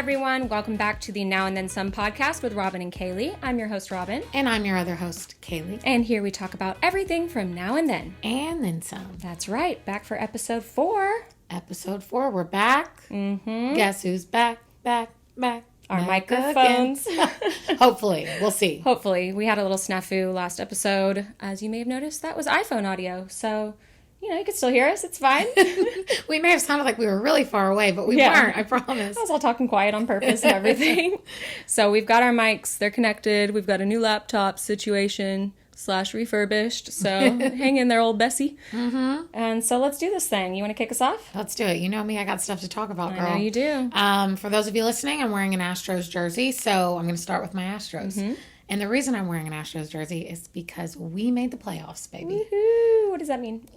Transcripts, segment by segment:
everyone. Welcome back to the Now and Then Some podcast with Robin and Kaley. I'm your host, Robin. And I'm your other host, Kaley. And here we talk about everything from now and then. And then some. That's right. Back for episode 4. Episode 4. We're back. Mm-hmm. Guess who's back? Our microphones. Hopefully. We'll see. Hopefully. We had a little snafu last episode. As you may have noticed, that was iPhone audio. So, you could still hear us. It's fine. We may have sounded like we were really far away, but we weren't, I promise. I was all talking quiet on purpose and everything. So we've got our mics. They're connected. We've got a new laptop situation / refurbished. So hang in there, old Bessie. Mm-hmm. And so let's do this thing. You want to kick us off? Let's do it. You know me. I got stuff to talk about, girl. I know you do. For those of you listening, I'm wearing an Astros jersey. So I'm going to start with my Astros. Mm-hmm. And the reason I'm wearing an Astros jersey is because we made the playoffs, baby. Woohoo! What does that mean?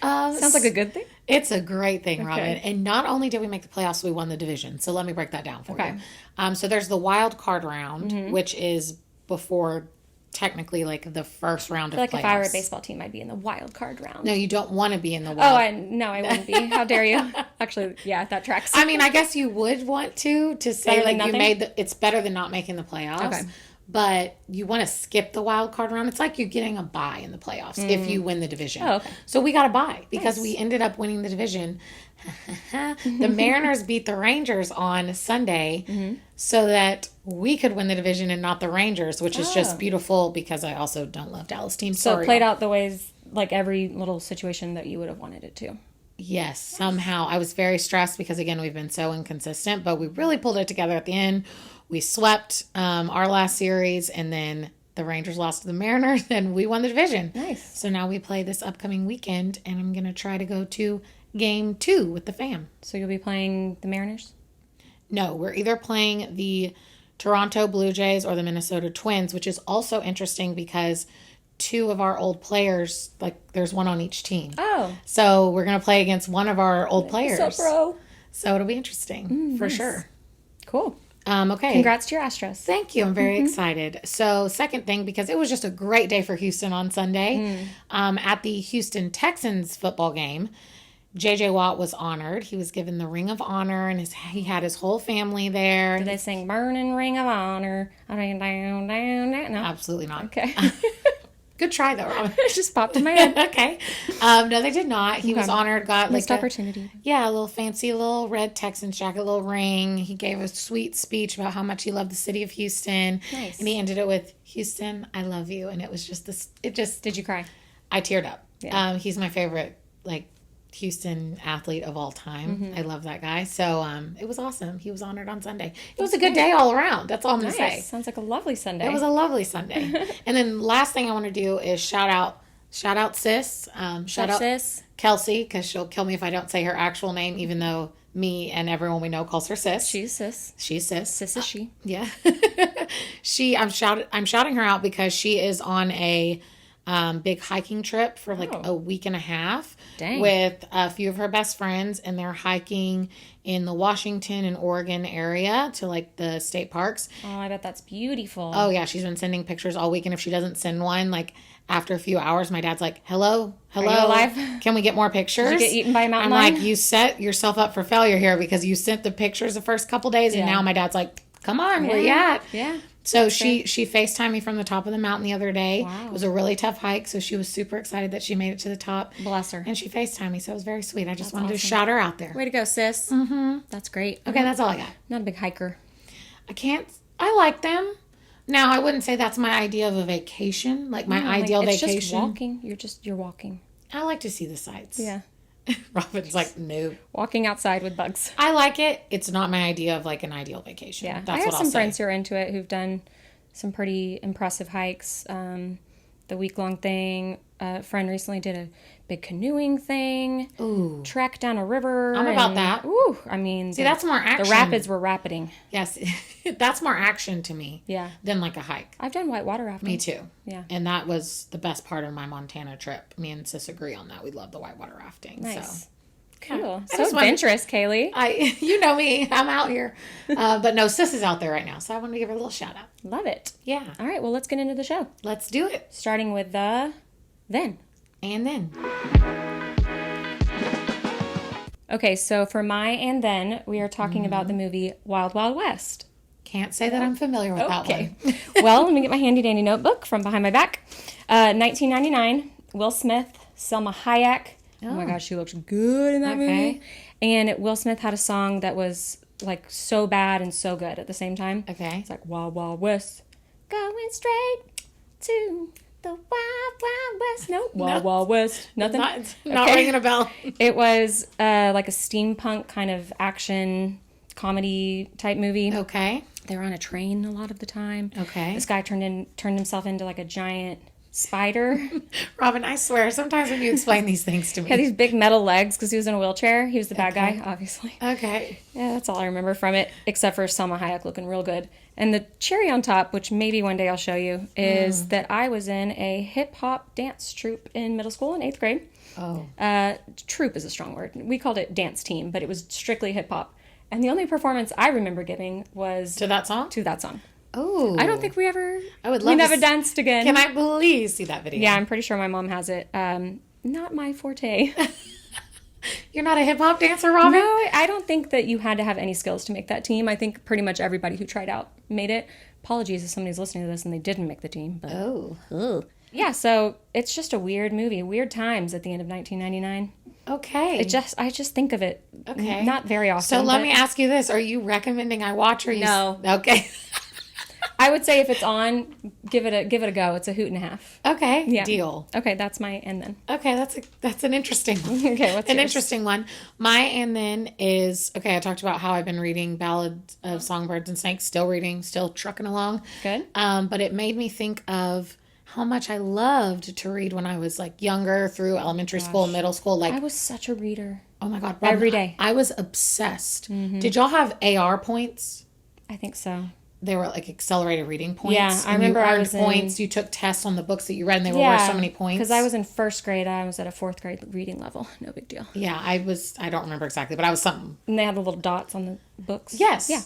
Sounds like a good thing. It's a great thing, Robin. And not only did we make the playoffs, we won the division. So let me break that down for you. So there's the wild card round, which is before technically like the first round of playoffs. If I were a baseball team, I'd be in the wild card round. No, you don't want to be in the wild. No, I wouldn't be. How dare you? Actually, yeah, that tracks. I mean, I guess you would want to say like you made it's better than not making the playoffs. Okay. But you want to skip the wild card round. It's like you're getting a bye in the playoffs if you win the division. Oh, okay. So we got a bye because we ended up winning the division. The Mariners beat the Rangers on Sunday so that we could win the division and not the Rangers, which is just beautiful because I also don't love Dallas teams. So it played out the ways, like every little situation that you would have wanted it to. Yes, somehow. I was very stressed because, again, we've been so inconsistent, but we really pulled it together at the end. We swept our last series, and then the Rangers lost to the Mariners, and we won the division. Nice. So now we play this upcoming weekend, and I'm going to try to go to game 2 with the fam. So you'll be playing the Mariners? No, we're either playing the Toronto Blue Jays or the Minnesota Twins, which is also interesting because 2 of our old players, like there's one on each team. Oh. So we're going to play against one of our old players. So pro. So it'll be interesting for sure. Cool. Okay. Congrats to your Astros. Thank you. I'm very excited. So second thing, because it was just a great day for Houston on Sunday, at the Houston Texans football game, J.J. Watt was honored. He was given the Ring of Honor, and he had his whole family there. Did they sing Burning Ring of Honor? Down, down, down. No? Absolutely not. Okay. Good try, though, Robin. It just popped in my head. Okay. No, they did not. He was honored, got missed opportunity. A little fancy little red Texans jacket, little ring. He gave a sweet speech about how much he loved the city of Houston. Nice. And he ended it with, Houston, I love you. And it was just this, Did you cry? I teared up. Yeah. He's my favorite, Houston athlete of all time. I love that guy. So it was awesome. He was honored on Sunday. It was a good day all around. That's all I'm going to say. Sounds like a lovely Sunday. It was a lovely Sunday. And then last thing I want to do is shout out sis. Shout out sis. Kelce, because she'll kill me if I don't say her actual name, even though me and everyone we know calls her sis. She's sis. She's sis. Sis is she. Yeah. I'm shouting her out because she is on a big hiking trip for a week and a half. Dang. With a few of her best friends, and they're hiking in the Washington and Oregon area to the state parks. Oh, I bet that's beautiful. Oh yeah, she's been sending pictures all week, and if she doesn't send one, after a few hours, my dad's like, hello, are you alive? Can we get more pictures? Did you get eaten by a mountain lion? I'm like, you set yourself up for failure here because you sent the pictures the first couple days, and now my dad's like, come on, where you at? Yeah. So she FaceTimed me from the top of the mountain the other day. Wow. It was a really tough hike, so she was super excited that she made it to the top. Bless her. And she FaceTimed me, so it was very sweet. I just wanted to shout her out there. Way to go, sis. Mm-hmm. That's great. Okay, that's all I got. Not a big hiker. I like them. Now, I wouldn't say that's my idea of a vacation, my ideal vacation. It's just walking. You're walking. I like to see the sights. Yeah. Robin's like, no. Walking outside with bugs. I like it. It's not my idea of an ideal vacation. Yeah. That's I have what I'll some say. friends who are into it who've done some pretty impressive hikes. The week-long thing. A friend recently did a big canoeing thing. Ooh. Trek down a river. I'm about that. Ooh. I mean. See, that's more action. The rapids were rapiding. Yes. That's more action to me. Yeah. Than a hike. I've done whitewater rafting. Me too. Yeah. And that was the best part of my Montana trip. Me and Sis agree on that. We love the whitewater rafting. Nice. So. Cool. So adventurous, Kaley. You know me. I'm out here. But no, Sis is out there right now. So I wanted to give her a little shout out. Love it. Yeah. All right. Well, let's get into the show. Let's do it. Starting with the then. And then. Okay, so for my and then, we are talking about the movie Wild Wild West. Can't say that I'm familiar with that one. Well, let me get my handy dandy notebook from behind my back. 1999, Will Smith, Selma Hayek. Oh my gosh, she looks good in that movie. And Will Smith had a song that was like so bad and so good at the same time. Okay. It's like Wild Wild West. Going straight to the Wild Wild West. Nope. Wild Wild West. Nothing? Not ringing a bell. It was like a steampunk kind of action comedy type movie. Okay. They were on a train a lot of the time. Okay. This guy turned himself into like a giant spider. Robin, I swear, sometimes when you explain these things to me. He had these big metal legs because he was in a wheelchair. He was the bad guy, obviously. Okay. Yeah, that's all I remember from it, except for Selma Hayek looking real good. And the cherry on top, which maybe one day I'll show you, is that I was in a hip-hop dance troupe in middle school in 8th grade. Oh. Troupe is a strong word. We called it dance team, but it was strictly hip-hop. And the only performance I remember giving was... To that song? To that song. Oh. I don't think we ever... I would love We never danced again. Can I please see that video? Yeah, I'm pretty sure my mom has it. Not my forte. You're not a hip-hop dancer, Robin? No, I don't think that you had to have any skills to make that team. I think pretty much everybody who tried out made it. Apologies if somebody's listening to this and they didn't make the team. But... Oh. Yeah, so it's just a weird movie. Weird times at the end of 1999. Okay. I just think of it not very often. So let me ask you this. Are you recommending I watch or you... No. Okay. I would say if it's on, give it a go. It's a hoot and a half. Okay. Yeah. Deal. Okay, that's my and then. Okay, that's an interesting one. Okay, what's an yours? interesting one. My and then is I talked about how I've been reading Ballads of Songbirds and Snakes, still reading, still trucking along. Good. But it made me think of how much I loved to read when I was like younger through elementary school and middle school. Like I was such a reader. Oh my God, Robin, every day. I was obsessed. Mm-hmm. Did y'all have AR points? I think so. They were like accelerated reading points. Yeah, I remember you I earned was points. You took tests on the books that you read, and they were worth so many points. Because I was in first grade. I was at a 4th grade reading level. No big deal. Yeah, I don't remember exactly, but I was something. And they had the little dots on the books. Yes. Yeah.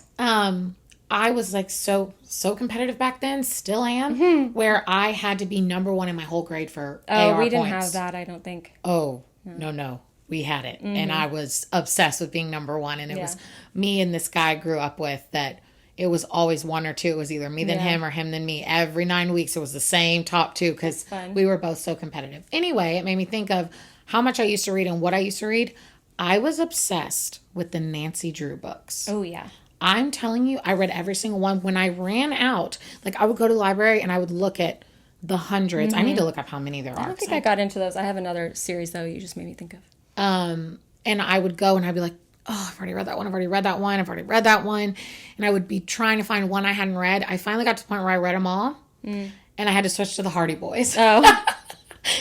I was like so competitive back then, still am, where I had to be number one in my whole grade for AR we didn't points. have that, I don't think. Oh, no. We had it. And I was obsessed with being number one. And it was me and this guy I grew up with that it was always one or two. It was either me then him or him then me. Every 9 weeks, it was the same top two because we were both so competitive. Anyway, it made me think of how much I used to read and what I used to read. I was obsessed with the Nancy Drew books. Oh, yeah. I'm telling you, I read every single one. When I ran out, like I would go to the library and I would look at the hundreds. I need to look up how many there are. I don't think I got into those. I have another series, though, you just made me think of. And I would go and I'd be like, oh, I've already read that one. I've already read that one. I've already read that one. And I would be trying to find one I hadn't read. I finally got to the point where I read them all. And I had to switch to the Hardy Boys. Oh.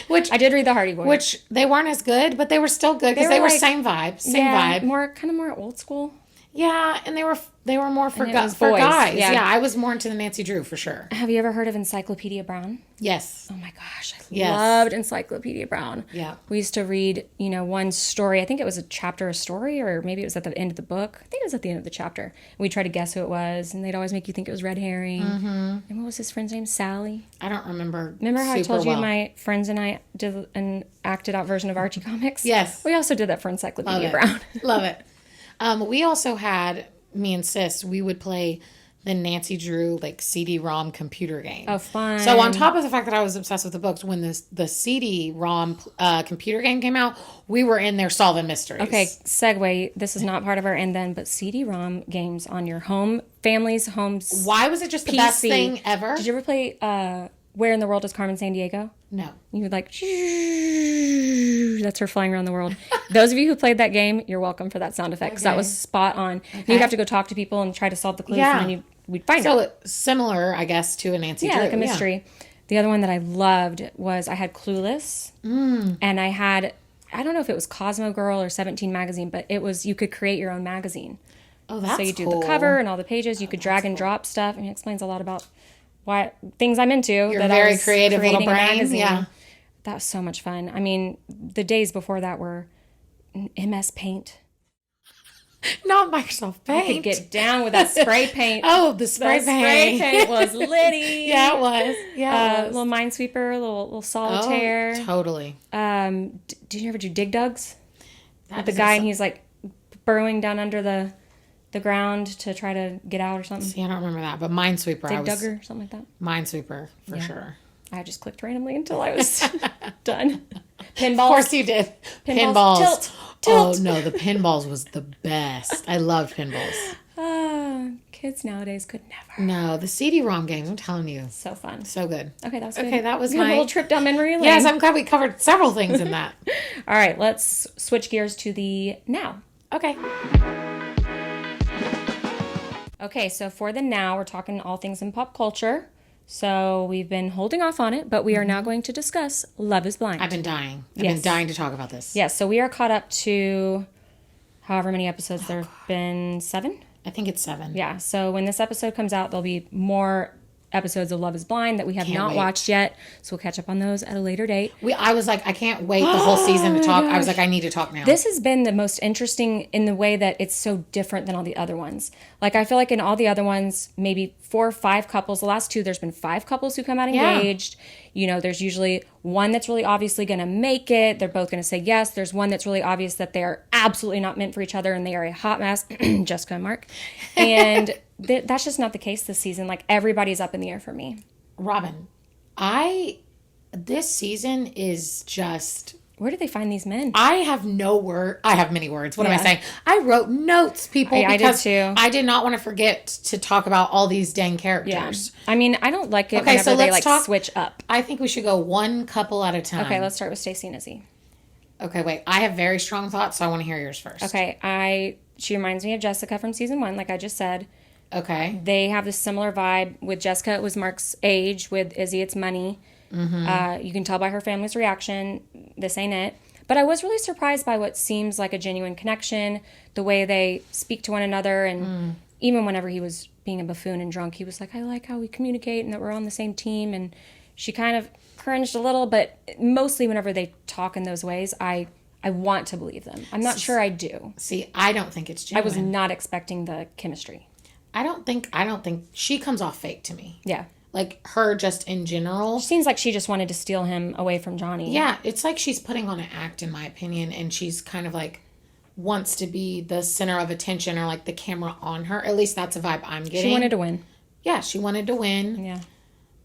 Which I did read the Hardy Boys. Which they weren't as good, but they were still good because they were like, same vibe. Same vibe. More old school. Yeah, and they were more for guys. Yeah. I was more into the Nancy Drew for sure. Have you ever heard of Encyclopedia Brown? Yes. Oh my gosh, I loved Encyclopedia Brown. Yeah. We used to read, one story. I think it was a chapter, a story, or maybe it was at the end of the book. I think it was at the end of the chapter. We'd try to guess who it was, and they'd always make you think it was Red Herring. Mm-hmm. And what was his friend's name? Sally? I don't remember. Remember how I told you my friends and I did an acted out version of Archie comics? Yes. We also did that for Encyclopedia Brown. Love it. We also had, me and sis, we would play the Nancy Drew like CD-ROM computer game. Oh, fun. So on top of the fact that I was obsessed with the books, when the CD-ROM computer game came out, we were in there solving mysteries. Okay, segue. This is not part of our and then, but CD-ROM games on your family's homes. Why was it just the PC. best thing ever? Did you ever play Where in the World is Carmen Sandiego? No. You would like, that's her flying around the world. Those of you who played that game, you're welcome for that sound effect because that was spot on. Okay. You'd have to go talk to people and try to solve the clues and then we'd find out. So similar, I guess, to a Nancy Drew. Yeah, like a mystery. Yeah. The other one that I loved was I had Clueless and I had, I don't know if it was Cosmo Girl or 17 magazine, but it was, you could create your own magazine. Oh, that's cool. So you do the cover and all the pages. You could drag and drop stuff and it explains a lot about things I'm into. You're very creative little brain. Yeah. That was so much fun. I mean, the days before that were MS Paint. Not Microsoft Paint. I could get down with that spray paint. Oh, the spray paint. Spray paint was litty. Yeah, it was. Yeah, it was. Little Minesweeper, little Solitaire. Oh, totally. Did you ever do Dig Dugs? With the guy, and he's like burrowing down under the ground to try to get out or something. See, I don't remember that, but Minesweeper. Dig Duggar or something like that. Minesweeper, for sure. I just clicked randomly until I was done. Pinballs. Of course you did. Pinballs. Tilt. Oh, no, the pinballs was the best. I loved pinballs. Kids nowadays could never. No, the CD-ROM games, I'm telling you. So fun. So good. Okay, that was good. Okay, that was my my little trip down memory lane. Yes, I'm glad we covered several things in that. All right, let's switch gears to the now. Okay. Okay, so for the now, we're talking all things in pop culture. So we've been holding off on it, but we are now going to discuss Love is Blind. I've been dying. I've been dying to talk about this. Yes, so we are caught up to however many episodes there have been. 7? I think it's 7. Yeah, so when this episode comes out, there'll be more episodes of Love is Blind that we have not watched yet. So we'll catch up on those at a later date. I was like, I can't wait the whole season to talk. I was like, I need to talk now. This has been the most interesting in the way that it's so different than all the other ones. Like, I feel like in all the other ones, maybe 4 or 5 couples. The last 2, there's been 5 couples who come out engaged. You know, there's usually one that's really obviously going to make it. They're both going to say yes. There's one that's really obvious that they are absolutely not meant for each other and they are a hot mess. Jessica and Mark. And that's just not the case this season. Like, everybody's up in the air for me. Robin, this season is just... Where do they find these men? I have no word. I have many words. What am I saying? I wrote notes, people, because I did too. I did not want to forget to talk about all these dang characters. Yeah. I mean, I don't like it whenever they switch up. I think we should go one couple at a time. Okay, let's start with Stacey and Izzy. Okay, wait. I have very strong thoughts, so I want to hear yours first. Okay, she reminds me of Jessica from season 1, like I just said. Okay. They have this similar vibe. With Jessica, it was Mark's age. With Izzy, it's money. Mm-hmm. You can tell by her family's reaction, this ain't it. But I was really surprised by what seems like a genuine connection, the way they speak to one another. And even whenever he was being a buffoon and drunk, he was like, I like how we communicate and that we're on the same team. And she kind of cringed a little, but mostly whenever they talk in those ways, I want to believe them. I'm not sure I do. See, I don't think it's genuine. I was not expecting the chemistry. I don't think she comes off fake to me. Yeah. Like, her just in general. It seems like she just wanted to steal him away from Johnny. Yeah, it's like she's putting on an act, in my opinion, and she's kind of like wants to be the center of attention or like the camera on her. At least that's a vibe I'm getting. She wanted to win. Yeah, she wanted to win. Yeah.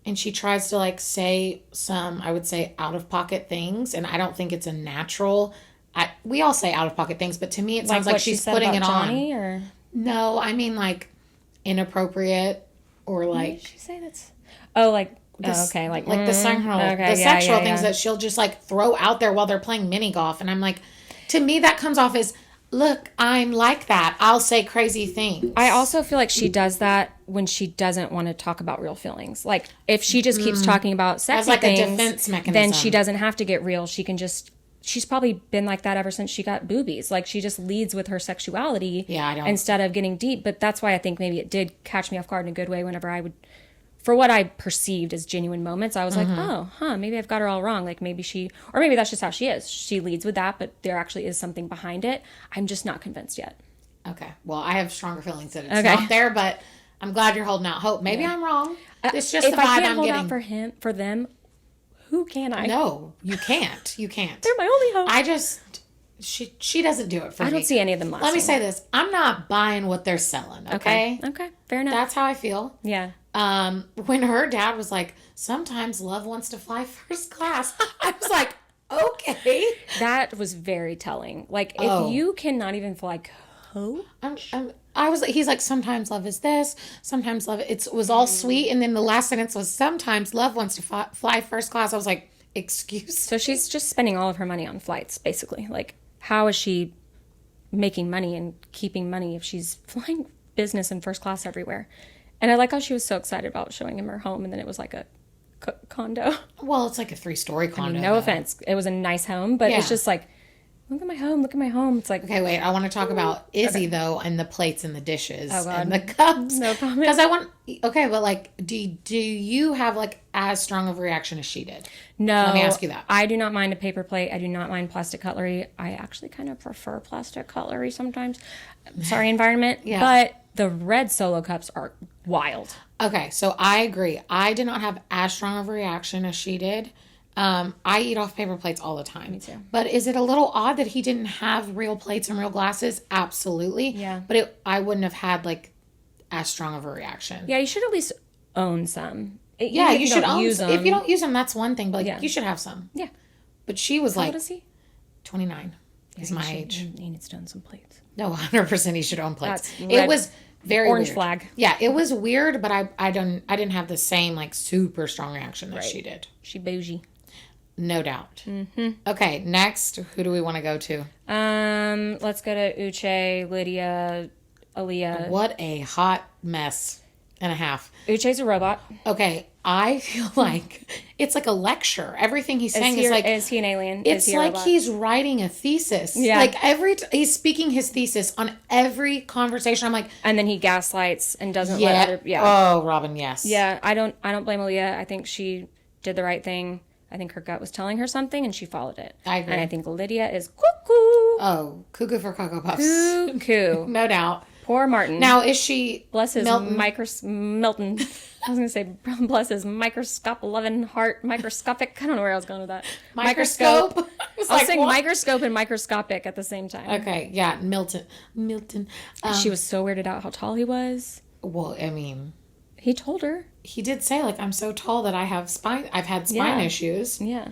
And she tries to like say some, I would say, out-of-pocket things, and I don't think it's a natural... we all say out-of-pocket things, but to me it sounds like she's putting it Johnny, on. Or? No, I mean like inappropriate or like... What did she say that's... Oh, like... okay, like the sexual things that she'll just like throw out there while they're playing mini golf, and I'm like, to me that comes off as, look, I'm like that. I'll say crazy things. I also feel like she does that when she doesn't want to talk about real feelings. Like if she just keeps talking about sexy things, a defense mechanism, then she doesn't have to get real. She can just. She's probably been like that ever since she got boobies. Like she just leads with her sexuality, instead of getting deep. But that's why I think maybe it did catch me off guard in a good way. Whenever I would. For what I perceived as genuine moments, I was like, maybe I've got her all wrong. Like maybe or maybe that's just how she is. She leads with that, but there actually is something behind it. I'm just not convinced yet. Okay. Well, I have stronger feelings that it's not there, but I'm glad you're holding out hope. Maybe I'm wrong. It's just the vibe I'm getting. If I can't hold out for them, who can I? No, you can't. You can't. They're my only hope. She doesn't do it for me. I don't see any of them lasting. Let me say this. I'm not buying what they're selling, okay? Okay. Fair enough. That's how I feel. Yeah. When her dad was like, sometimes love wants to fly first class, I was like, okay. That was very telling. Like, if you cannot even fly coach. He's like, sometimes love is this, sometimes love, it was all sweet, and then the last sentence was, sometimes love wants to fly first class. I was like, excuse. So she's just spending all of her money on flights, basically. Like, how is she making money and keeping money if she's flying business in first class everywhere? And I like how she was so excited about showing him her home, and then it was like a condo. Well, it's like a 3-story condo. I mean, no offense. It was a nice home, but it's just like, look at my home, look at my home. It's like... Okay, wait. I want to talk about Izzy, though, and the plates and the dishes and the cups. No comment. Because I want... Okay, but like, do you have like as strong of a reaction as she did? No. Let me ask you that. I do not mind a paper plate. I do not mind plastic cutlery. I actually kind of prefer plastic cutlery sometimes. Sorry, environment. Yeah. But the red Solo cups are wild. Okay, so I agree. I did not have as strong of a reaction as she did. I eat off paper plates all the time. Me too. But is it a little odd that he didn't have real plates and real glasses? Absolutely. Yeah. But I wouldn't have had like as strong of a reaction. Yeah, you should at least own some. Yeah, you should own some. If you don't use them, that's one thing. But like, you should have some. Yeah. But she was like... How old is he? 29. He's my age. He needs to own some plates. No, 100% he should own plates. It It was very orange weird. flag. Yeah, it was weird, but I didn't have the same like super strong reaction that she did. She bougie. No doubt. Mm-hmm. Okay, next, who do we want to go to? Let's go to Uche, Lydia, Aaliyah. What a hot mess and a half. Uche's a robot. Okay, I feel like it's like a lecture. Everything he's saying is like... Is he an alien? It's like he's writing a thesis. Yeah. Like he's speaking his thesis on every conversation. I'm like... And then he gaslights and doesn't let other... Yeah. Oh, Robin, yes. Yeah, I don't blame Aaliyah. I think she did the right thing. I think her gut was telling her something and she followed it. I agree. And I think Lydia is cuckoo. Oh, cuckoo for Cocoa Puffs. Cuckoo. No doubt. Poor Martin. Now, is she... Bless his Milton? Milton. I was going to say, bless his microscope-loving heart. Microscopic. I don't know where I was going with that. Microscope? I was saying microscope and microscopic at the same time. Okay, yeah, Milton. She was so weirded out how tall he was. Well, I mean... He told her. He did say, like, I'm so tall that I've had spine issues. Yeah.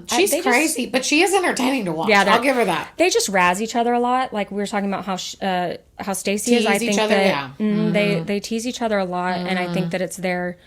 She's crazy, but she is entertaining to watch. Yeah, I'll give her that. They just razz each other a lot. Like we were talking about how Stacey is. I think that they tease each other a lot, and I think that it's their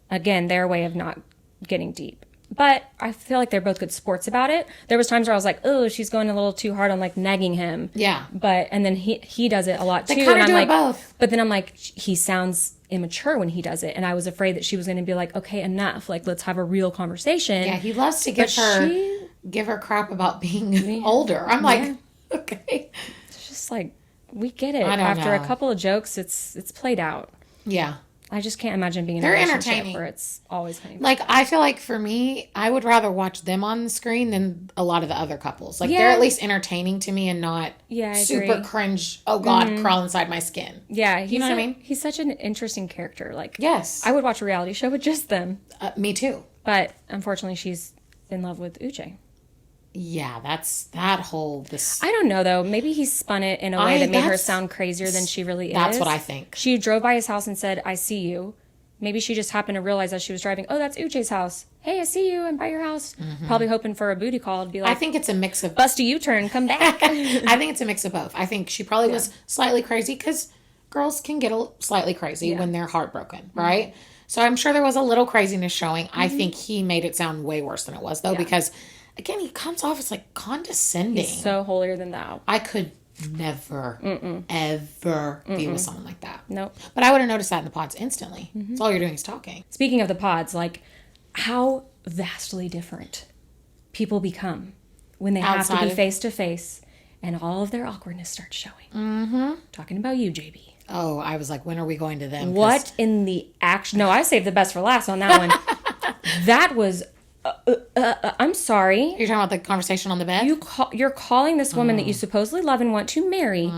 way of not getting deep. But I feel like they're both good sports about it. There was times where I was like, oh, she's going a little too hard on like nagging him. Yeah. And then he does it a lot too. They kind of do it both. But then I'm like, he sounds immature when he does it, and I was afraid that she was going to be like, okay, enough, like let's have a real conversation. Yeah, he loves to give her crap about being older. I'm like, okay, it's just like, we get it. After a couple of jokes, it's played out. Yeah, I just can't imagine being in a relationship where it's always funny. Like, I feel like for me, I would rather watch them on the screen than a lot of the other couples. Like, they're at least entertaining to me and not super cringe, oh God, crawl inside my skin. Yeah. You know what I mean? He's such an interesting character. Like, yes. I would watch a reality show with just them. Me too. But, unfortunately, she's in love with Uche. Yeah, that's that whole... I don't know, though. Maybe he spun it in a way that made her sound crazier than she really is. That's what I think. She drove by his house and said, I see you. Maybe she just happened to realize as she was driving, oh, that's Uche's house. Hey, I see you. I'm by your house. Mm-hmm. Probably hoping for a booty call to be like... I think it's a mix of... Bust a U-turn. Come back. I think it's a mix of both. I think she probably was slightly crazy because girls can get slightly crazy when they're heartbroken, right? Mm-hmm. So I'm sure there was a little craziness showing. Mm-hmm. I think he made it sound way worse than it was, though, because... Again, he comes off as like condescending. He's so holier than thou. I could never, ever be with someone like that. Nope. But I would have noticed that in the pods instantly. Mm-hmm. That's all you're doing is talking. Speaking of the pods, like how vastly different people become when they have to be face to face and all of their awkwardness starts showing. Mm-hmm. Talking about you, JB. Oh, I was like, when are we going to them? What in the action? No, I saved the best for last on that one. That was... I'm sorry. You're talking about the conversation on the bed? You're calling this woman that you supposedly love and want to marry,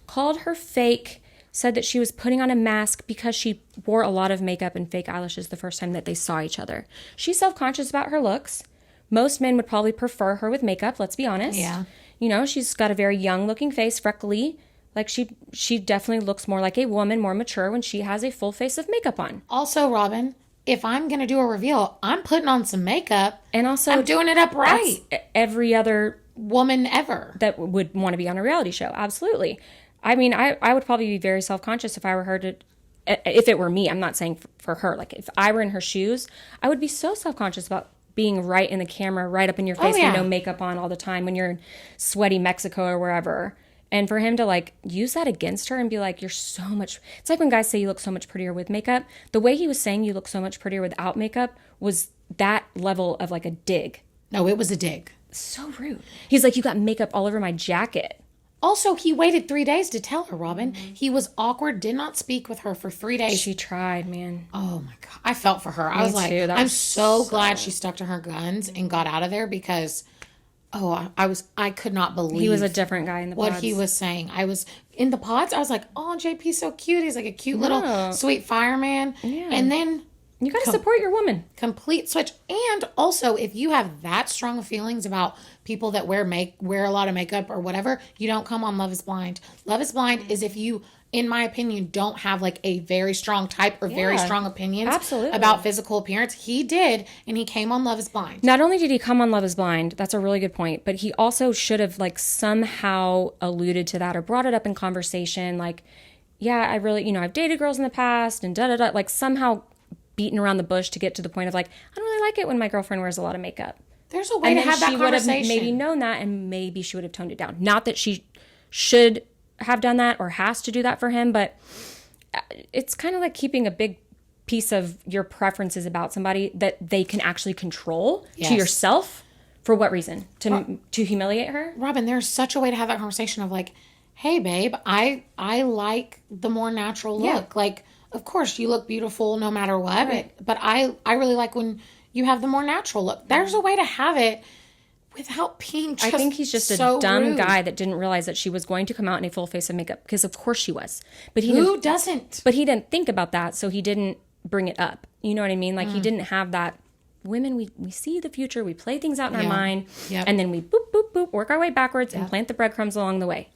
called her fake, said that she was putting on a mask because she wore a lot of makeup and fake eyelashes the first time that they saw each other. She's self-conscious about her looks. Most men would probably prefer her with makeup, let's be honest. Yeah. You know, she's got a very young-looking face, freckly. Like, she definitely looks more like a woman, more mature when she has a full face of makeup on. Also, Robin... If I'm going to do a reveal, I'm putting on some makeup. And also... I'm doing it up right. Every other... woman ever. That would want to be on a reality show. Absolutely. I mean, I would probably be very self-conscious if I were her to... If it were me, I'm not saying for her. Like, if I were in her shoes, I would be so self-conscious about being right in the camera, right up in your face with no makeup on all the time when you're in sweaty Mexico or wherever. And for him to, like, use that against her and be like, you're so much... It's like when guys say you look so much prettier with makeup. The way he was saying you look so much prettier without makeup was that level of, like, a dig. No, it was a dig. So rude. He's like, you got makeup all over my jacket. Also, he waited 3 days to tell her, Robin. Mm-hmm. He was awkward, did not speak with her for 3 days. She tried, man. Oh, my God. I felt for her. I was like, I'm so glad she stuck to her guns and got out of there because... Oh, I could not believe he was a different guy in the pods. What he was saying. I was in the pods. I was like, oh, JP's so cute. He's like a cute little sweet fireman. Yeah. And then You got to support your woman. Complete switch. And also, if you have that strong of feelings about people that wear a lot of makeup or whatever, you don't come on Love is Blind. Love is Blind is if you, in my opinion, don't have like a very strong type or very strong opinions about physical appearance. He did, and he came on Love is Blind. Not only did he come on Love is Blind, that's a really good point, but he also should have like somehow alluded to that or brought it up in conversation. Like, yeah, I really, I've dated girls in the past and da-da-da, like somehow beaten around the bush to get to the point of like, I don't really like it when my girlfriend wears a lot of makeup. There's a way to have that conversation. And then she would have maybe known that, and maybe she would have toned it down. Not that she should have done that or has to do that for him, but it's kind of like keeping a big piece of your preferences about somebody that they can actually control to yourself. For what reason? To humiliate her? Robin, there's such a way to have that conversation of like, hey babe, I like the more natural look. Like, of course you look beautiful no matter what, but I really like when you have the more natural look. There's a way to have it without being just, I think he's just so a dumb rude. guy that didn't realize that she was going to come out in a full face of makeup, because of course she was. But who doesn't? But he didn't think about that, so he didn't bring it up. You know what I mean? Like he didn't have that. Women, we see the future, we play things out in our mind, and then we boop, boop, boop, work our way backwards and plant the breadcrumbs along the way.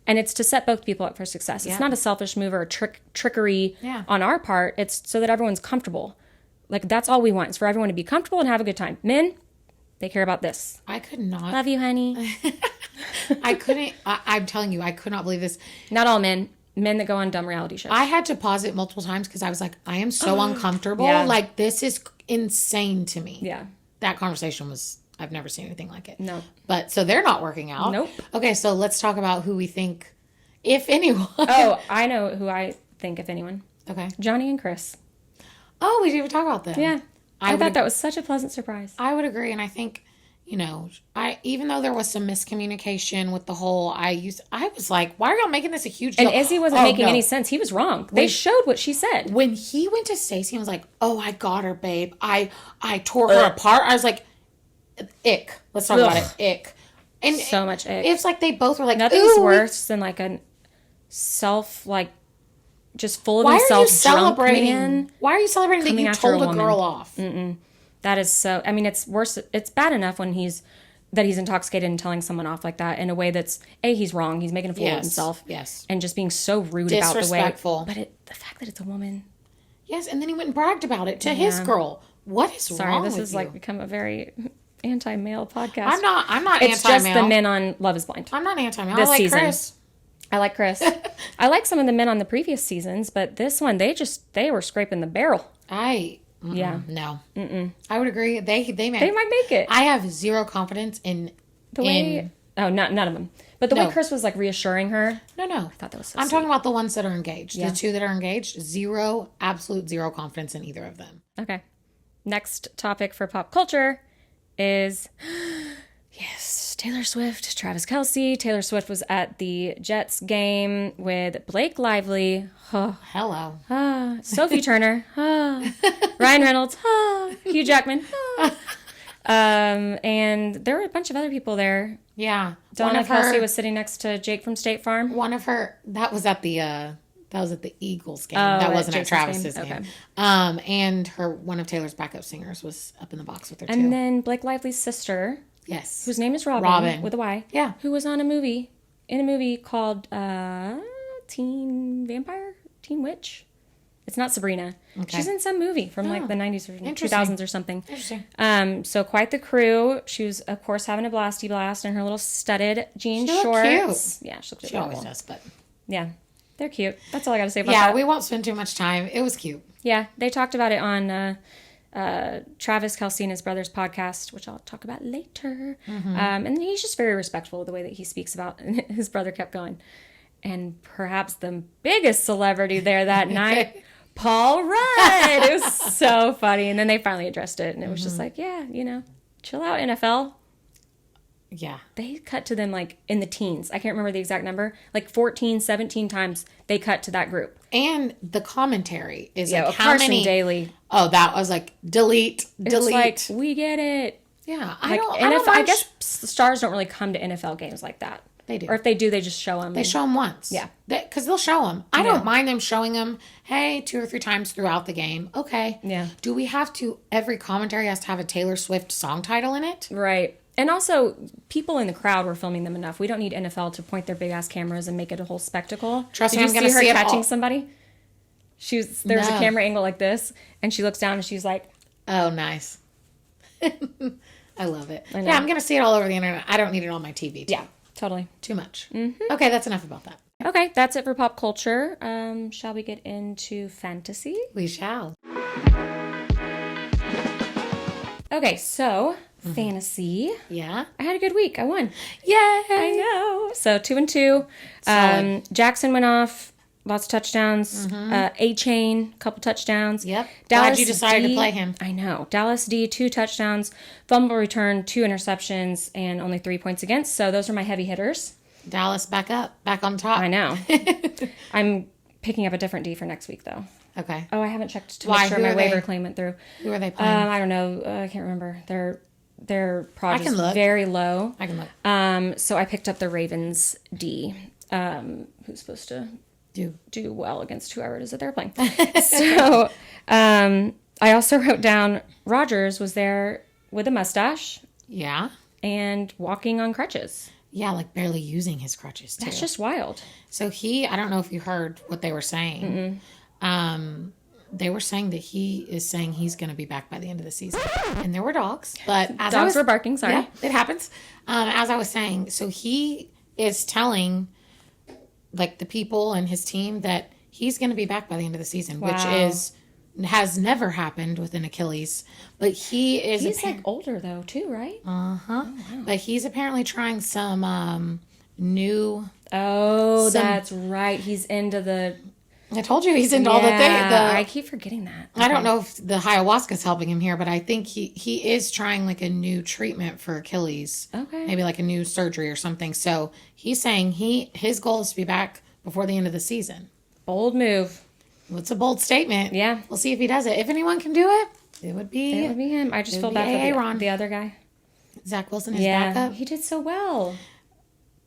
And it's to set both people up for success. It's not a selfish move or a trickery on our part. It's so that everyone's comfortable. Like, that's all we want, is for everyone to be comfortable and have a good time. Men, they care about this. I could not. Love you, honey. I couldn't. I'm telling you, I could not believe this. Not all men. Men that go on dumb reality shows. I had to pause it multiple times because I was like, I am so uncomfortable. Yeah. Like, this is insane to me. Yeah. That conversation was, I've never seen anything like it. No. But, so they're not working out. Nope. Okay, so let's talk about who we think, if anyone. Oh, I know who I think, if anyone. Okay. Johnny and Chris. Oh, we didn't even talk about them. Yeah. I thought that was such a pleasant surprise. I would agree, and I think, even though there was some miscommunication with the whole, I was like, why are y'all making this a huge deal? And Izzy wasn't making any sense. He was wrong. They showed what she said. When he went to Stacey and was like, oh, I got her, babe. I tore her apart. I was like, ick. Let's talk about it. Ick. And so much ick. It's like they both were like, nothing's worse than like a just full of himself drunk man. Why are you celebrating that you told a girl off? That is so, it's worse. It's bad enough when he's intoxicated and telling someone off like that in a way that's, he's wrong. He's making a fool of himself. Yes. And just being so rude about the way. Disrespectful. But the fact that it's a woman. Yes, and then he went and bragged about it to his girl. What is wrong with you? Sorry, this has become a very anti-male podcast. I'm not anti-male. It's just the men on Love is Blind. I'm not anti-male. I like Chris. I like Chris. I like some of the men on the previous seasons, but this one, they were scraping the barrel. No. I would agree. They might make it. I have zero confidence in the way. None of them. But the way Chris was like reassuring her. No. I thought that was so I'm sweet. talking about the ones that are engaged. Yeah. The two that are engaged, absolute zero confidence in either of them. Okay. Next topic for pop culture is, yes, Taylor Swift, Travis Kelce. Taylor Swift was at the Jets game with Blake Lively. Oh. Hello. Sophie Turner. Ryan Reynolds. Hugh Jackman. And there were a bunch of other people there. Yeah. Donna Kelce was sitting next to Jake from State Farm. That was at the Eagles game. That wasn't at Travis's game. Okay. And one of Taylor's backup singers was up in the box with her too. And then Blake Lively's sister. Yes. Whose name is Robin. With a Y. Yeah. Who was in a movie called Teen Vampire? Teen Witch? It's not Sabrina. Okay. She's in some movie from like the 90s or 2000s or something. Interesting. So quite the crew. She was, of course, having a blasty blast in her little studded jean shorts. Cute. Yeah, she looked She always does, but. Yeah. They're cute. That's all I got to say about that. Yeah, we won't spend too much time. It was cute. Yeah, they talked about it on Travis Kelce and his brother's podcast, which I'll talk about later. Mm-hmm. And he's just very respectful of the way that he speaks about. And his brother kept going. And perhaps the biggest celebrity there that night, Paul Rudd. It was so funny. And then they finally addressed it. And it was just like, yeah, chill out, NFL. Yeah. They cut to them like in the teens. I can't remember the exact number. Like 14, 17 times they cut to that group. And the commentary is like how Carson many Daly. Oh, that was like delete. It's like, we get it. Yeah. I guess stars don't really come to NFL games like that. They do. Or if they do, they just show them. They show them once. Yeah. Because they'll show them. I don't mind them showing them, hey, 2 or 3 times throughout the game. Okay. Yeah. Do we have to, every commentary has to have a Taylor Swift song title in it? Right. And also, people in the crowd were filming them enough. We don't need NFL to point their big-ass cameras and make it a whole spectacle. Trust me, I'm going to see her it catching all. somebody? There's a camera angle like this, and she looks down and she's like... Oh, nice. I love it. Yeah, I'm going to see it all over the internet. I don't need it on my TV, too. Yeah, totally. Too much. Mm-hmm. Okay, that's enough about that. Okay, that's it for pop culture. Shall we get into fantasy? We shall. Okay, so fantasy. Yeah. I had a good week. I won. Yay! I know. So 2-2. Jackson went off. Lots of touchdowns. A-Chain, couple touchdowns. Yep. Dallas Glad you decided to play him. I know. Dallas D, 2 touchdowns. Fumble return, 2 interceptions, and only 3 points against. So those are my heavy hitters. Dallas back up. Back on top. I know. I'm picking up a different D for next week, though. Okay. Oh, I haven't checked to make sure my waiver claim went through. Who are they playing? I don't know. I can't remember. Their prod is very low. I can look. So I picked up the Ravens D, who's supposed to do well against whoever it is that they're playing. So I also wrote down Rodgers was there with a mustache. Yeah. And walking on crutches. Yeah, like barely using his crutches, too. That's just wild. So I don't know if you heard what they were saying. They were saying that he is saying he's going to be back by the end of the season. And there were dogs. But dogs were barking, sorry. Yeah, it happens. As I was saying, so he is telling like the people and his team that he's going to be back by the end of the season, which has never happened with an Achilles. But he's like older though too, right? Oh, wow. But he's apparently trying some new. Oh, that's right. He's into the. I told you he's into all the things. I keep forgetting that. I don't know if the ayahuasca's helping him here, but I think he is trying like a new treatment for Achilles. Okay. Maybe like a new surgery or something. So he's saying his goal is to be back before the end of the season. Bold move. Well, it's a bold statement. Yeah. We'll see if he does it. If anyone can do it, it would be him. I just feel bad for the other guy. Zach Wilson is back up. He did so well.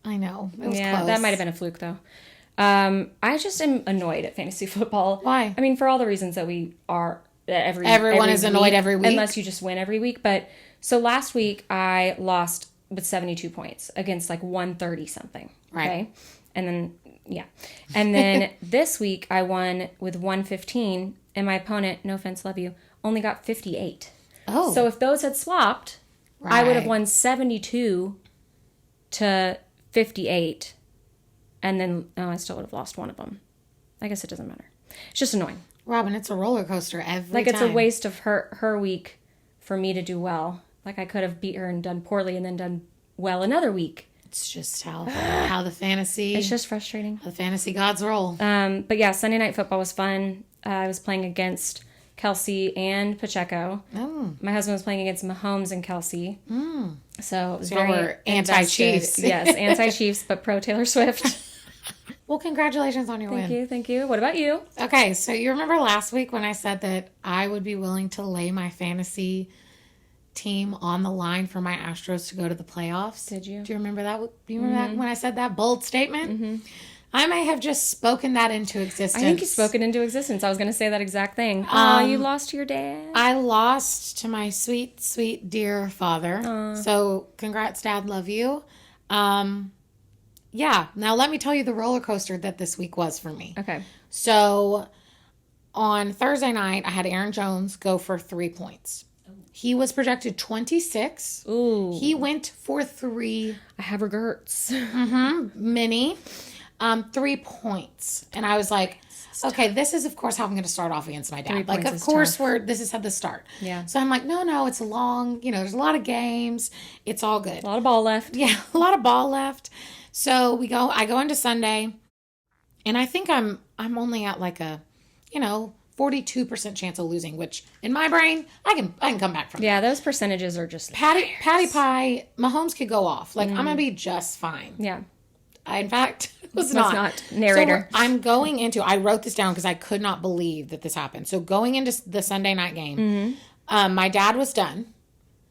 I know. It was close. That might have been a fluke though. I just am annoyed at fantasy football. Why? I mean, for all the reasons that we are everyone is annoyed every week. Unless you just win every week. But so last week I lost with 72 points against like 130 something. Right. Okay. And then, and then this week I won with 115 and my opponent, no offense, love you, only got 58. Oh. So if those had swapped, I would have won 72 to 58. And then, I still would have lost one of them. I guess it doesn't matter. It's just annoying. Robin, it's a roller coaster every time. It's a waste of her week for me to do well. Like, I could have beat her and done poorly and then done well another week. It's just how the fantasy... It's just frustrating. The fantasy gods roll. But yeah, Sunday Night Football was fun. I was playing against Kelce and Pacheco. Oh. My husband was playing against Mahomes and Kelce. Mm. So it was very anti-Chiefs. Yes, anti-Chiefs, but pro Taylor Swift. Well, congratulations on your win. Thank you. What about you? Okay, so you remember last week when I said that I would be willing to lay my fantasy team on the line for my Astros to go to the playoffs? Did you? Do you remember that? Do you remember that when I said that bold statement? Mm-hmm. I may have just spoken that into existence. I think you spoke it into existence. I was going to say that exact thing. You lost to your dad. I lost to my sweet, sweet, dear father. So congrats, Dad. Love you. Yeah. Now let me tell you the roller coaster that this week was for me. Okay. So on Thursday night, I had Aaron Jones go for 3 points. He was projected 26. Ooh. He went for 3. I have regrets. Mini. 3 points. And I was like, okay, this is, of course, how I'm going to start off against my dad. Like, of course, this is how the start. Yeah. So I'm like, no, it's a long, there's a lot of games. It's all good. A lot of ball left. Yeah, a lot of ball left. So I go into Sunday, and I think I'm only at like a, 42% chance of losing, which in my brain, I can come back from. Yeah, those percentages are just Patty Pie, Mahomes could go off. Like, I'm going to be just fine. Yeah. I, in fact, was not. Narrator. So I wrote this down because I could not believe that this happened. So going into the Sunday night game, my dad was done.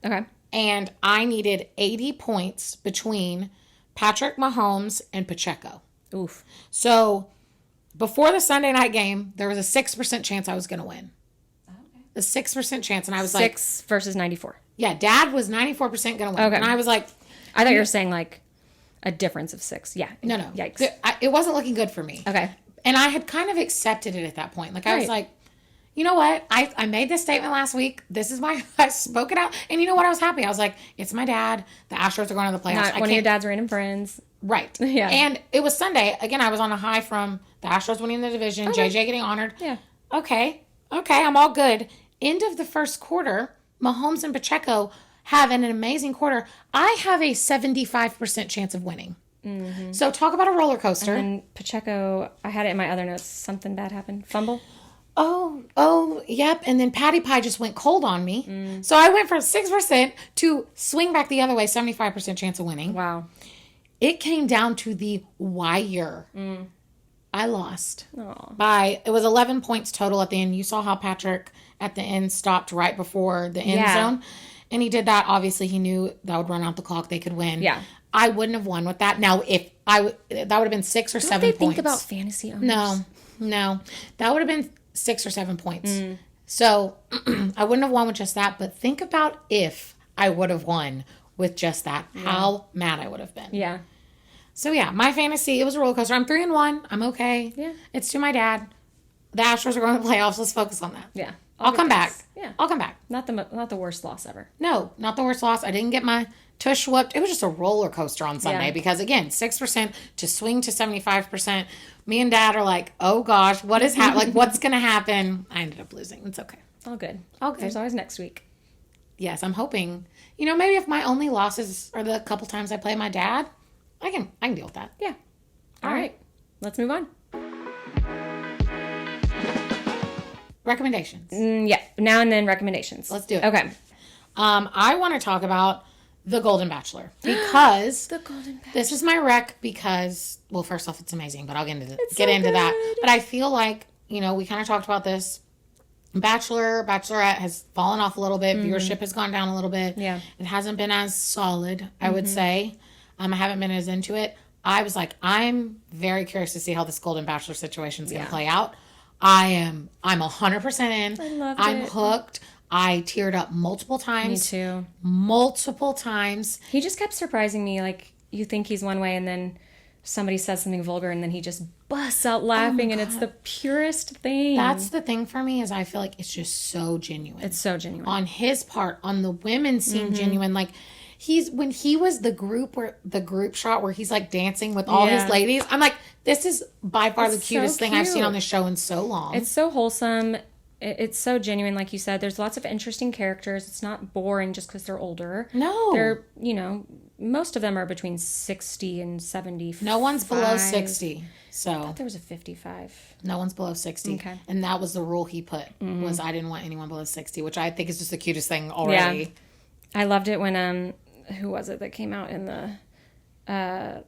Okay. And I needed 80 points between Patrick Mahomes and Pacheco. Oof. So before the Sunday night game, there was a 6% chance I was going to win. Okay. A 6% chance. And I was 6 versus 94. Yeah, Dad was 94% going to win. Okay. And I was like... I thought you were saying like a difference of 6. Yeah. No. Yikes. It wasn't looking good for me. Okay. And I had kind of accepted it at that point. Like, I was like, you know what? I made this statement last week. This is I spoke it out. And you know what? I was happy. I was like, it's my dad. The Astros are going to the playoffs. Not one of your dad's random friends. Right. Yeah. And it was Sunday. Again, I was on a high from the Astros winning the division, JJ getting honored. Yeah. Okay, I'm all good. End of the first quarter, Mahomes and Pacheco have an amazing quarter. I have a 75% chance of winning. Mm-hmm. So talk about a roller coaster. And Pacheco, I had it in my other notes. Something bad happened. Fumble. Oh, yep. And then Patty Pie just went cold on me. So I went from 6% to swing back the other way, 75% chance of winning. Wow. It came down to the wire. I lost. It was 11 points total at the end. You saw how Patrick at the end stopped right before the end zone. And he did that. Obviously, he knew that would run out the clock. They could win. Yeah. I wouldn't have won with that. Now, if that would have been 6 or 7 points. Think about fantasy owners? No. That would have been 6 or 7 points. So I wouldn't have won with just that. But think about if I would have won with just that. Yeah. How mad I would have been. Yeah. So yeah, my fantasy, it was a roller coaster. I'm 3-1. I'm okay. Yeah. It's to my dad. The Astros are going to the playoffs. Let's focus on that. Yeah. I'll come back. Yeah. I'll come back. Not the worst loss ever. No, not the worst loss. I didn't get my tush whooped. It was just a roller coaster on Sunday because, again, 6% to swing to 75%. Me and Dad are like, oh, gosh, what is happening? Like, what's going to happen? I ended up losing. It's okay. All good. Okay. There's always next week. Yes, I'm hoping. You know, maybe if my only losses are the couple times I play my dad, I can deal with that. Yeah. All right. Let's move on. Recommendations. Yeah. Now and then recommendations. Let's do it. Okay. I want to talk about The Golden Bachelor because The Golden Bachelor. This is my rec because, well, first off, it's amazing, but I'll get into that. But I feel like, you know, we kind of talked about this. Bachelorette has fallen off a little bit. Viewership has gone down a little bit. Yeah. It hasn't been as solid, I would say. I haven't been as into it. I was like, I'm very curious to see how this Golden Bachelor situation is going to play out. I'm 100% in. I love it. I'm hooked. I teared up multiple times. Me too. Multiple times. He just kept surprising me. Like, you think he's one way and then somebody says something vulgar and then he just busts out laughing and it's the purest thing. That's the thing for me is I feel like it's just so genuine. It's so genuine. On his part, on the women seem genuine. Like, when he was the group shot where he's like dancing with all his ladies, I'm like, this is by far the cutest thing I've seen on the show in so long. It's so wholesome. It's so genuine, like you said. There's lots of interesting characters. It's not boring just because they're older. No. They're, most of them are between 60 and 75. No one's below 60. So I thought there was a 55. No one's below 60. Okay. And that was the rule he put, was I didn't want anyone below 60, which I think is just the cutest thing already. Yeah. I loved it when, who was it that came out in the...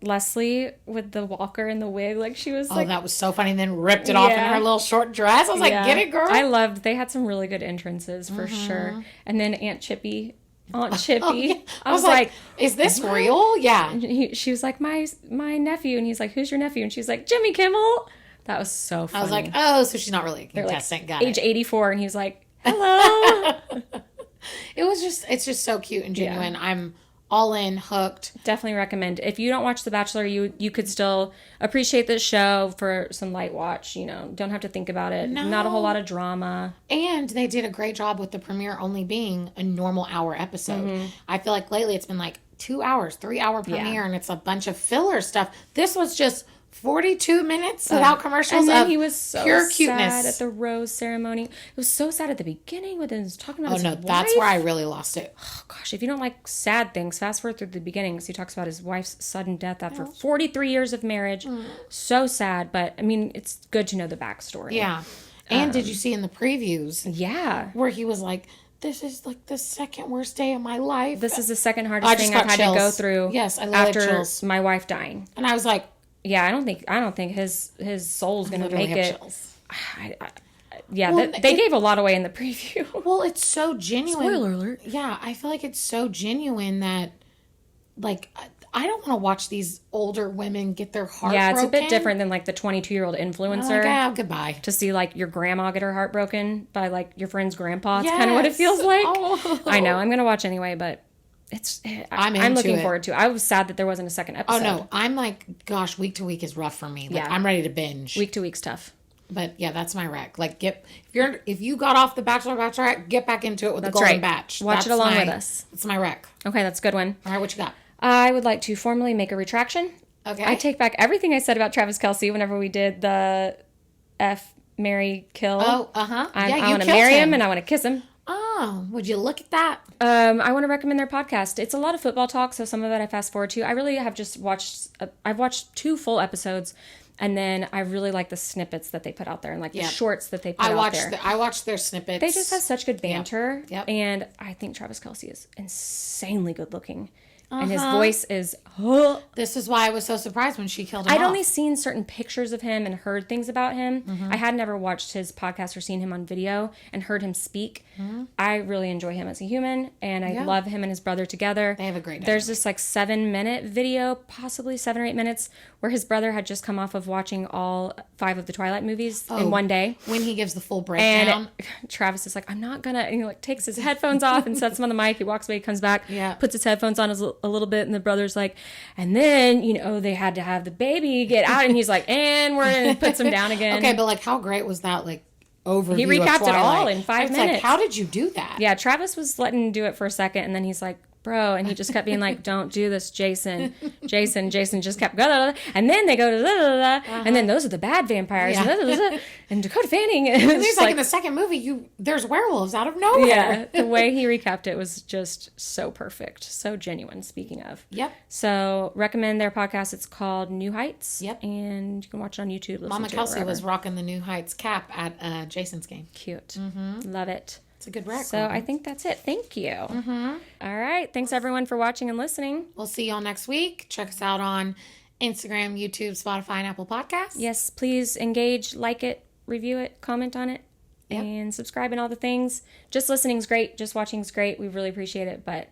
Leslie with the walker and the wig, like she was like, that was so funny, and then ripped it off in her little short dress. I was like, get it, girl. They had some really good entrances for sure. And then Aunt Chippy, I was like, is this real? Yeah. And she was like, my nephew, and he's like, who's your nephew? And she's like, Jimmy Kimmel. That was so funny. I was like, oh, so she's not really a contestant. Like, age 84, and he was like, hello. It's just so cute and genuine. I'm all in, hooked. Definitely recommend. If you don't watch The Bachelor, you could still appreciate this show for some light watch. Don't have to think about it. No. Not a whole lot of drama. And they did a great job with the premiere only being a normal hour episode. I feel like lately it's been like 2 hours, 3 hour premiere, and it's a bunch of filler stuff. This was just 42 minutes without commercials. And then he was so pure cuteness. Sad at the rose ceremony. It was so sad at the beginning when he was talking about his wife. That's where I really lost it. Oh, gosh, if you don't like sad things, fast forward through the beginning because he talks about his wife's sudden death after 43 years of marriage. So sad, but I mean, it's good to know the backstory. Yeah. And did you see in the previews? Yeah. Where he was like, this is like the second worst day of my life. This is the second hardest thing I've had to go through. Yes, I love after chills. My wife dying. And I was like, yeah, I don't think his soul's gonna make it. They gave a lot away in the preview. Well, it's so genuine. Spoiler alert. Yeah, I feel like it's so genuine that, like, I don't want to watch these older women get their heart broken. Yeah, it's a bit different than like the 22-year-old influencer. Oh, goodbye. To see like your grandma get her heart broken by like your friend's grandpa. It's kind of what it feels like. Oh. I know. I'm going to watch anyway, but I'm looking forward to it. I was sad that there wasn't a second episode. Oh, no. I'm like, gosh, week to week is rough for me. Like, I'm ready to binge. Week to week's tough. But yeah, that's my rec. Like, if you got off the Bachelor Bachelorette, get back into it with the Golden Batch. Watch it along with us. That's my rec. Okay, that's a good one. All right, what you got? I would like to formally make a retraction. Okay. I take back everything I said about Travis Kelce whenever we did the F, marry, kill. Oh, uh-huh. I want to marry him and I want to kiss him. Oh, would you look at that? I want to recommend their podcast. It's a lot of football talk, so some of it I fast forward to. I really have just watched, I've watched 2 full episodes. And then I really like the snippets that they put out there and like the shorts that they put out there. I watched their snippets. They just have such good banter. Yep. And I think Travis Kelce is insanely good looking. And his voice is... This is why I was so surprised when she killed him I'd off. only seen certain pictures of him and heard things about him. I had never watched his podcast or seen him on video and heard him speak. I really enjoy him as a human, and I love him and his brother together. They have a great There's this like 7-minute video, possibly 7 or 8 minutes, where his brother had just come off of watching all 5 of the Twilight movies in one day. When he gives the full breakdown. And Travis is like, I'm not gonna, and he like takes his headphones off and sets them on the mic. He walks away, comes back, puts his headphones on a little bit, and the brother's like, and then, they had to have the baby get out, and he's like, and puts him down again. Okay, but like, how great was that, like, overview? He recapped it all in 5 minutes. Like, how did you do that? Yeah, Travis was letting him do it for a second, and then he's like, bro, and he just kept being like, don't do this, Jason just kept going, and then they go to and then those are the bad vampires, and Dakota Fanning, and it's like in the second movie, there's werewolves out of nowhere. Yeah, the way he recapped it was just so perfect, so genuine. Speaking of, so recommend their podcast. It's called New Heights. And you can watch it on YouTube. Mama Kelce was rocking the New Heights cap at Jason's game. Cute, love it. It's a good rec. So I think that's it. Thank you. All right. Thanks, everyone, for watching and listening. We'll see y'all next week. Check us out on Instagram, YouTube, Spotify, and Apple Podcasts. Yes, please engage, like it, review it, comment on it, and subscribe and all the things. Just listening's great. Just watching's great. We really appreciate it. But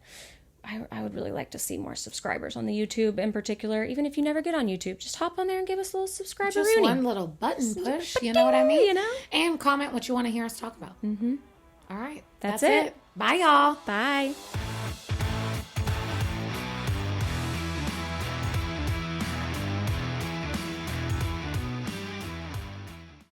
I would really like to see more subscribers on the YouTube in particular. Even if you never get on YouTube, just hop on there and give us a little subscriber. Just one little button push. You know what I mean? And comment what you want to hear us talk about. All right. That's it. Bye, y'all. Bye.